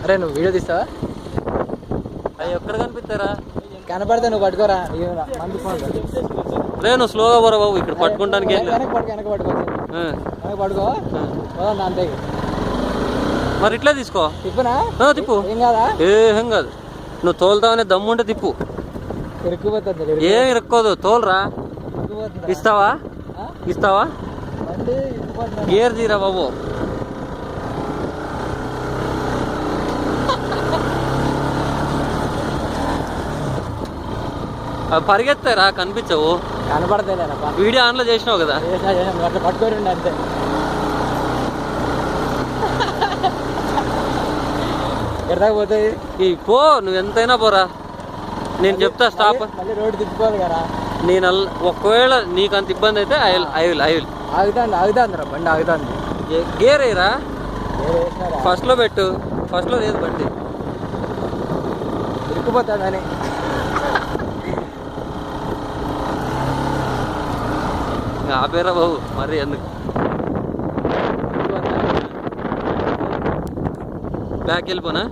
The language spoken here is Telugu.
అరే నువ్వు వీడియో తీస్తావా? అవి ఎక్కడ కనిపిస్తారా? కనపడితే నువ్వు పట్టుకోరా. రే నువ్వు స్లోగా పోరా బాబు, ఇక్కడ పట్టుకోవడానికి పట్టుకో అంతే. మరి ఇట్లా తీసుకో. తిప్పునా? తిప్పు. ఏం కాదా? ఏం కాదు. నువ్వు తోలుతావనే దమ్ముంటే తిప్పు. ఇరుక్కుపోతుంది. ఏం ఇరుక్కోదు, తోలురా. ఇస్తావా? ఇస్తావా? గేర్ తీరా బాబు. పరిగెత్తారా? కనిపించవు. కనపడతాయి. వీడియో ఆన్లో చేసినావు కదా. అట్లా పట్టుకొని అంతే. ఎడదాకా పోతాయి. పో, నువ్వు ఎంతైనా పోరా. నేను చెప్తా స్టాప్. మళ్ళీ రోడ్డు తిప్పుకోవాలి కదా. నేను ఒకవేళ నీకు అంత ఇబ్బంది అయితే ఐ విల్ ఆగుతాందిరా బండి, ఆగుతాంది. గేర్ అయ్యరా. ఫస్ట్లో పెట్టు. ఫస్ట్లో లేదు బండి, ఇరుక్కుపోతాడని. ఆపేరా బాబు, మరి ఎందుకు. బ్యాక్ వెళ్ళిపోనా?